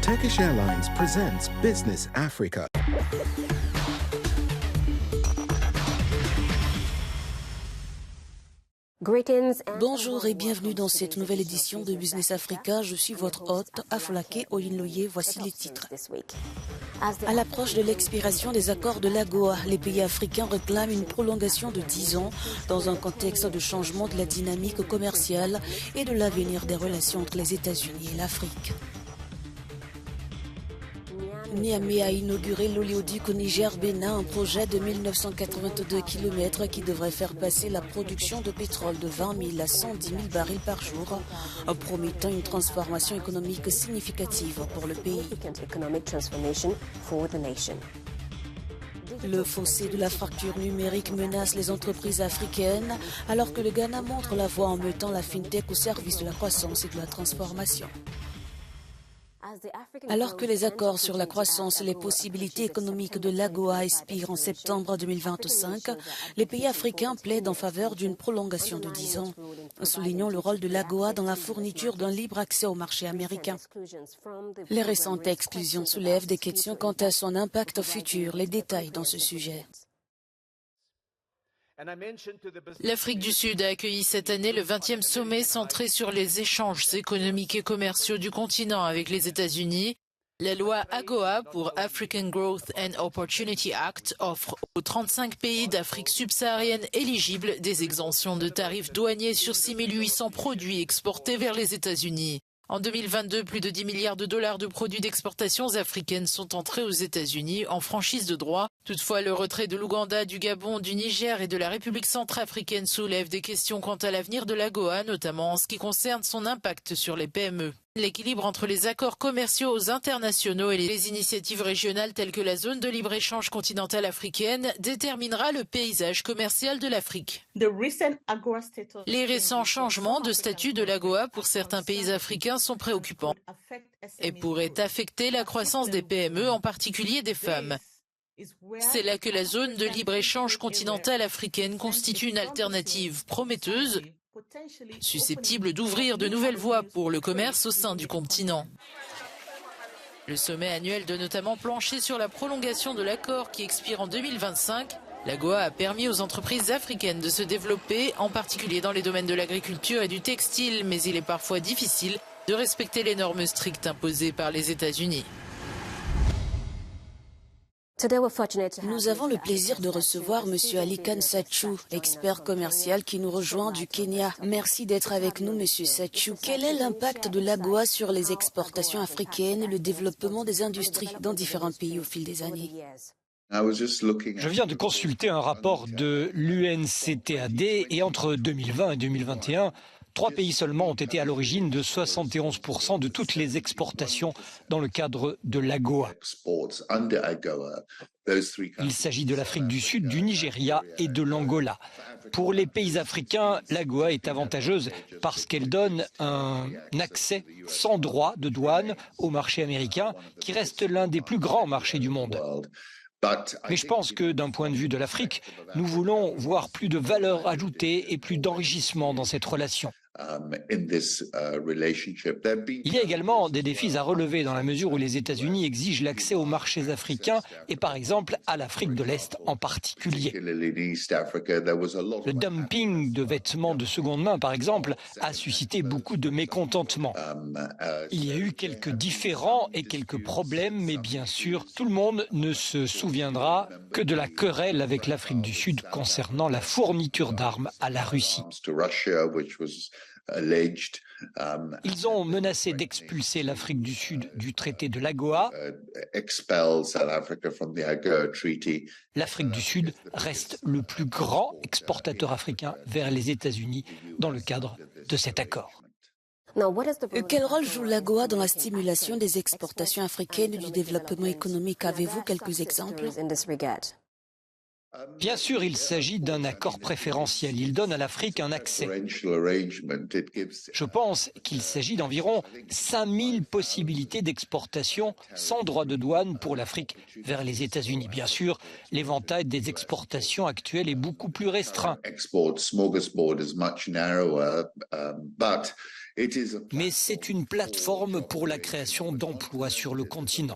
Turkish Airlines presents Business Africa. Bonjour et bienvenue dans cette nouvelle édition de Business Africa. Je suis votre hôte, Afolake Oyinloye. Voici les titres. À l'approche de l'expiration des accords de l'AGOA, les pays africains réclament une prolongation de 10 ans dans un contexte de changement de la dynamique commerciale et de l'avenir des relations entre les États-Unis et l'Afrique. Niamey a inauguré l'oléoduc au Niger-Bénin, un projet de 1982 km qui devrait faire passer la production de pétrole de 20 000 à 110 000 barils par jour, promettant une transformation économique significative pour le pays. Le fossé de la fracture numérique menace les entreprises africaines, alors que le Ghana montre la voie en mettant la fintech au service de la croissance et de la transformation. Alors que les accords sur la croissance et les possibilités économiques de l'AGOA expirent en septembre 2025, les pays africains plaident en faveur d'une prolongation de 10 ans, soulignant le rôle de l'AGOA dans la fourniture d'un libre accès au marché américain. Les récentes exclusions soulèvent des questions quant à son impact futur. Les détails dans ce sujet. L'Afrique du Sud a accueilli cette année le 20e sommet centré sur les échanges économiques et commerciaux du continent avec les États-Unis. La loi AGOA pour African Growth and Opportunity Act offre aux 35 pays d'Afrique subsaharienne éligibles des exemptions de tarifs douaniers sur 6 800 produits exportés vers les États-Unis. En 2022, plus de 10 milliards de dollars de produits d'exportation africaines sont entrés aux États-Unis en franchise de droit. Toutefois, le retrait de l'Ouganda, du Gabon, du Niger et de la République centrafricaine soulève des questions quant à l'avenir de l'AGOA, notamment en ce qui concerne son impact sur les PME. L'équilibre entre les accords commerciaux internationaux et les initiatives régionales telles que la zone de libre-échange continentale africaine déterminera le paysage commercial de l'Afrique. Les récents changements de statut de l'AGOA pour certains pays africains sont préoccupants et pourraient affecter la croissance des PME, en particulier des femmes. C'est là que la zone de libre-échange continentale africaine constitue une alternative prometteuse, susceptible d'ouvrir de nouvelles voies pour le commerce au sein du continent. Le sommet annuel doit notamment plancher sur la prolongation de l'accord qui expire en 2025. L'AGOA a permis aux entreprises africaines de se développer, en particulier dans les domaines de l'agriculture et du textile, mais il est parfois difficile de respecter les normes strictes imposées par les États-Unis. Nous avons le plaisir de recevoir M. Ali Khan Sachou, expert commercial qui nous rejoint du Kenya. Merci d'être avec nous, M. Sachou. Quel est l'impact de l'AGOA sur les exportations africaines et le développement des industries dans différents pays au fil des années? Je viens de consulter un rapport de l'UNCTAD et entre 2020 et 2021, 3 pays seulement ont été à l'origine de 71% de toutes les exportations dans le cadre de l'AGOA. Il s'agit de l'Afrique du Sud, du Nigeria et de l'Angola. Pour les pays africains, l'AGOA est avantageuse parce qu'elle donne un accès sans droit de douane au marché américain, qui reste l'un des plus grands marchés du monde. Mais je pense que d'un point de vue de l'Afrique, nous voulons voir plus de valeur ajoutée et plus d'enrichissement dans cette relation. Il y a également des défis à relever dans la mesure où les États-Unis exigent l'accès aux marchés africains et par exemple à l'Afrique de l'Est en particulier. Le dumping de vêtements de seconde main, par exemple, a suscité beaucoup de mécontentement. Il y a eu quelques différends et quelques problèmes, mais bien sûr, tout le monde ne se souviendra que de la querelle avec l'Afrique du Sud concernant la fourniture d'armes à la Russie. Ils ont menacé d'expulser l'Afrique du Sud du traité de l'AGOA. L'Afrique du Sud reste le plus grand exportateur africain vers les États-Unis dans le cadre de cet accord. Quel rôle joue l'AGOA dans la stimulation des exportations africaines et du développement économique? Avez-vous quelques exemples? Bien sûr, il s'agit d'un accord préférentiel. Il donne à l'Afrique un accès. Je pense qu'il s'agit d'environ 5000 possibilités d'exportation sans droit de douane pour l'Afrique vers les États-Unis. Bien sûr, l'éventail des exportations actuelles est beaucoup plus restreint. Mais c'est une plateforme pour la création d'emplois sur le continent.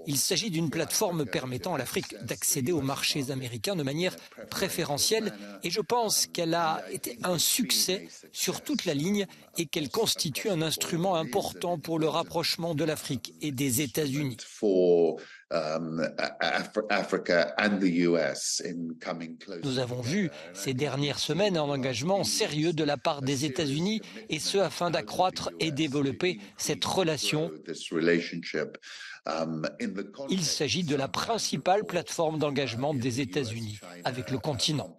Il s'agit d'une plateforme permettant à l'Afrique d'accéder aux marchés américains de manière préférentielle et je pense qu'elle a été un succès sur toute la ligne et qu'elle constitue un instrument important pour le rapprochement de l'Afrique et des États-Unis. Nous avons vu ces dernières semaines un engagement sérieux de la part des États-Unis et ce afin d'accroître et développer cette relation. Il s'agit de la principale plateforme d'engagement des États-Unis avec le continent.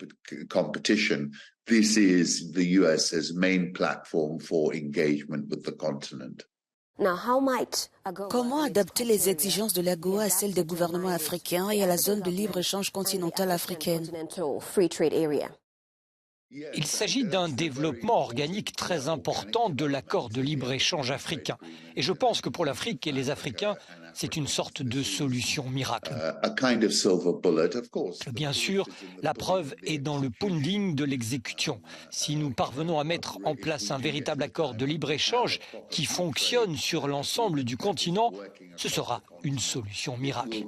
This is the US's main platform for engagement with the continent. Comment adapter les exigences de l'AGOA à celles des gouvernements africains et à la zone de libre-échange continentale africaine? Il s'agit d'un développement organique très important de l'accord de libre-échange africain. Et je pense que pour l'Afrique et les Africains, c'est une sorte de solution miracle. Bien sûr, la preuve est dans le pounding de l'exécution. Si nous parvenons à mettre en place un véritable accord de libre-échange qui fonctionne sur l'ensemble du continent, ce sera une solution miracle.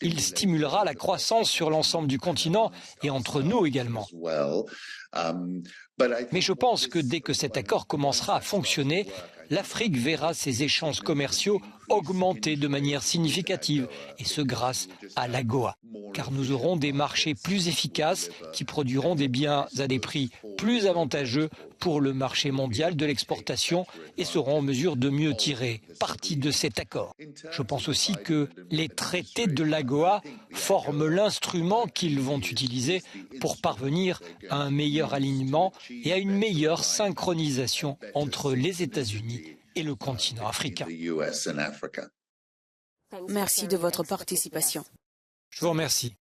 Il stimulera la croissance sur l'ensemble du continent et entre nous également. Mais je pense que dès que cet accord commencera à fonctionner, l'Afrique verra ses échanges commerciaux augmenter de manière significative, et ce grâce à l'AGOA. Car nous aurons des marchés plus efficaces qui produiront des biens à des prix plus avantageux pour le marché mondial de l'exportation et seront en mesure de mieux tirer parti de cet accord. Je pense aussi que les traités de l'AGOA forment l'instrument qu'ils vont utiliser pour parvenir à un meilleur alignement et à une meilleure synchronisation entre les États-Unis et le continent africain. Merci de votre participation. Je vous remercie.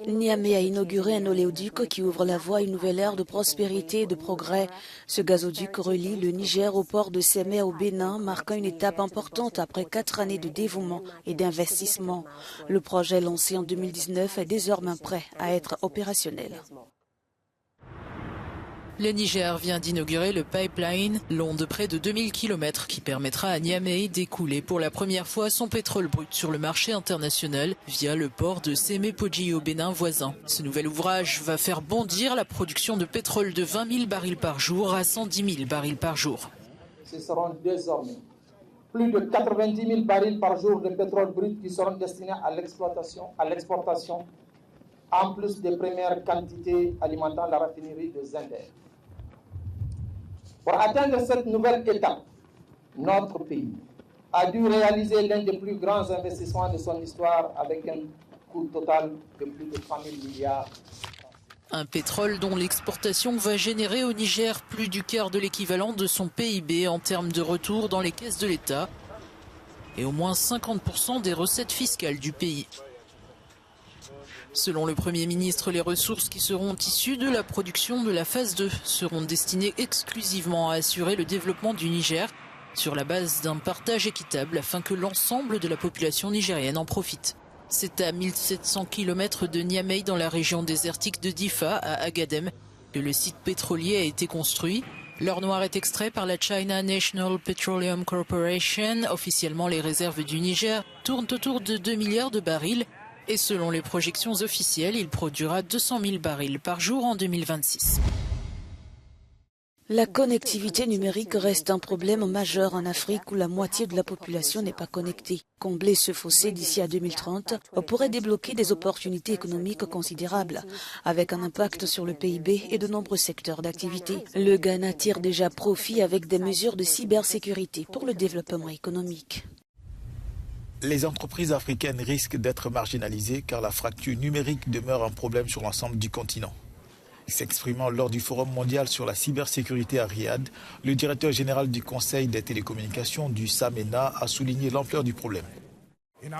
Niamey a inauguré un oléoduc qui ouvre la voie à une nouvelle ère de prospérité et de progrès. Ce gazoduc relie le Niger au port de Sémé au Bénin, marquant une étape importante après 4 années de dévouement et d'investissement. Le projet lancé en 2019 est désormais prêt à être opérationnel. Le Niger vient d'inaugurer le pipeline long de près de 2000 km qui permettra à Niamey d'écouler pour la première fois son pétrole brut sur le marché international via le port de Sémé-Podji au Bénin voisin. Ce nouvel ouvrage va faire bondir la production de pétrole de 20 000 barils par jour à 110 000 barils par jour. Ce seront désormais plus de 90 000 barils par jour de pétrole brut qui seront destinés à l'exportation, en plus des premières quantités alimentant la raffinerie de Zinder. Pour atteindre cette nouvelle étape, notre pays a dû réaliser l'un des plus grands investissements de son histoire avec un coût total de plus de 3 000 milliards. Un pétrole dont l'exportation va générer au Niger plus du quart de l'équivalent de son PIB en termes de retour dans les caisses de l'État et au moins 50% des recettes fiscales du pays. Selon le Premier ministre, les ressources qui seront issues de la production de la phase 2 seront destinées exclusivement à assurer le développement du Niger sur la base d'un partage équitable afin que l'ensemble de la population nigérienne en profite. C'est à 1700 km de Niamey dans la région désertique de Difa à Agadem que le site pétrolier a été construit. L'or noir est extrait par la China National Petroleum Corporation. Officiellement, les réserves du Niger tournent autour de 2 milliards de barils. Et selon les projections officielles, il produira 200 000 barils par jour en 2026. La connectivité numérique reste un problème majeur en Afrique où la moitié de la population n'est pas connectée. Combler ce fossé d'ici à 2030 pourrait débloquer des opportunités économiques considérables, avec un impact sur le PIB et de nombreux secteurs d'activité. Le Ghana tire déjà profit avec des mesures de cybersécurité pour le développement économique. Les entreprises africaines risquent d'être marginalisées car la fracture numérique demeure un problème sur l'ensemble du continent. S'exprimant lors du Forum mondial sur la cybersécurité à Riyad, le directeur général du Conseil des télécommunications du SAMENA a souligné l'ampleur du problème.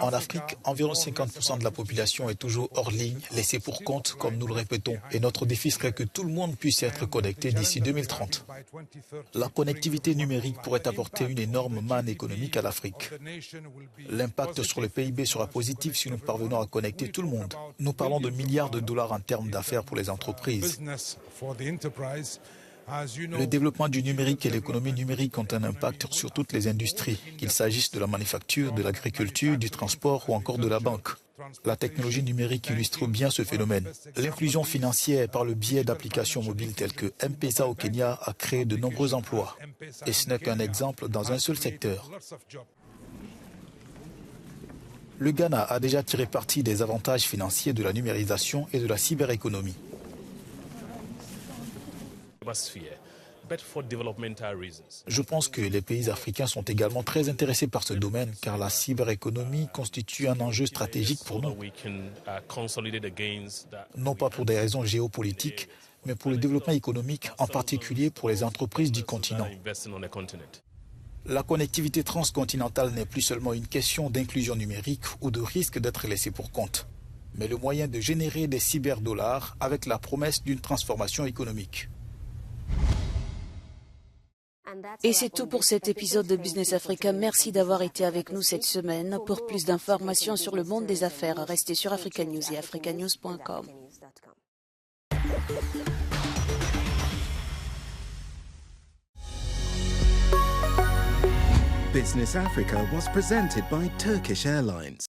En Afrique, environ 50% de la population est toujours hors ligne, laissée pour compte, comme nous le répétons. Et notre défi serait que tout le monde puisse être connecté d'ici 2030. La connectivité numérique pourrait apporter une énorme manne économique à l'Afrique. L'impact sur le PIB sera positif si nous parvenons à connecter tout le monde. Nous parlons de milliards de dollars en termes d'affaires pour les entreprises. Le développement du numérique et l'économie numérique ont un impact sur toutes les industries, qu'il s'agisse de la manufacture, de l'agriculture, du transport ou encore de la banque. La technologie numérique illustre bien ce phénomène. L'inclusion financière par le biais d'applications mobiles telles que M-Pesa au Kenya a créé de nombreux emplois. Et ce n'est qu'un exemple dans un seul secteur. Le Ghana a déjà tiré parti des avantages financiers de la numérisation et de la cyberéconomie. Je pense que les pays africains sont également très intéressés par ce domaine car la cyberéconomie constitue un enjeu stratégique pour nous. Non pas pour des raisons géopolitiques, mais pour le développement économique, en particulier pour les entreprises du continent. La connectivité transcontinentale n'est plus seulement une question d'inclusion numérique ou de risque d'être laissé pour compte, mais le moyen de générer des cyberdollars avec la promesse d'une transformation économique. Et c'est tout pour cet épisode de Business Africa. Merci d'avoir été avec nous cette semaine. Pour plus d'informations sur le monde des affaires, restez sur Africa News et africanews.com. Business Africa was presented by Turkish Airlines.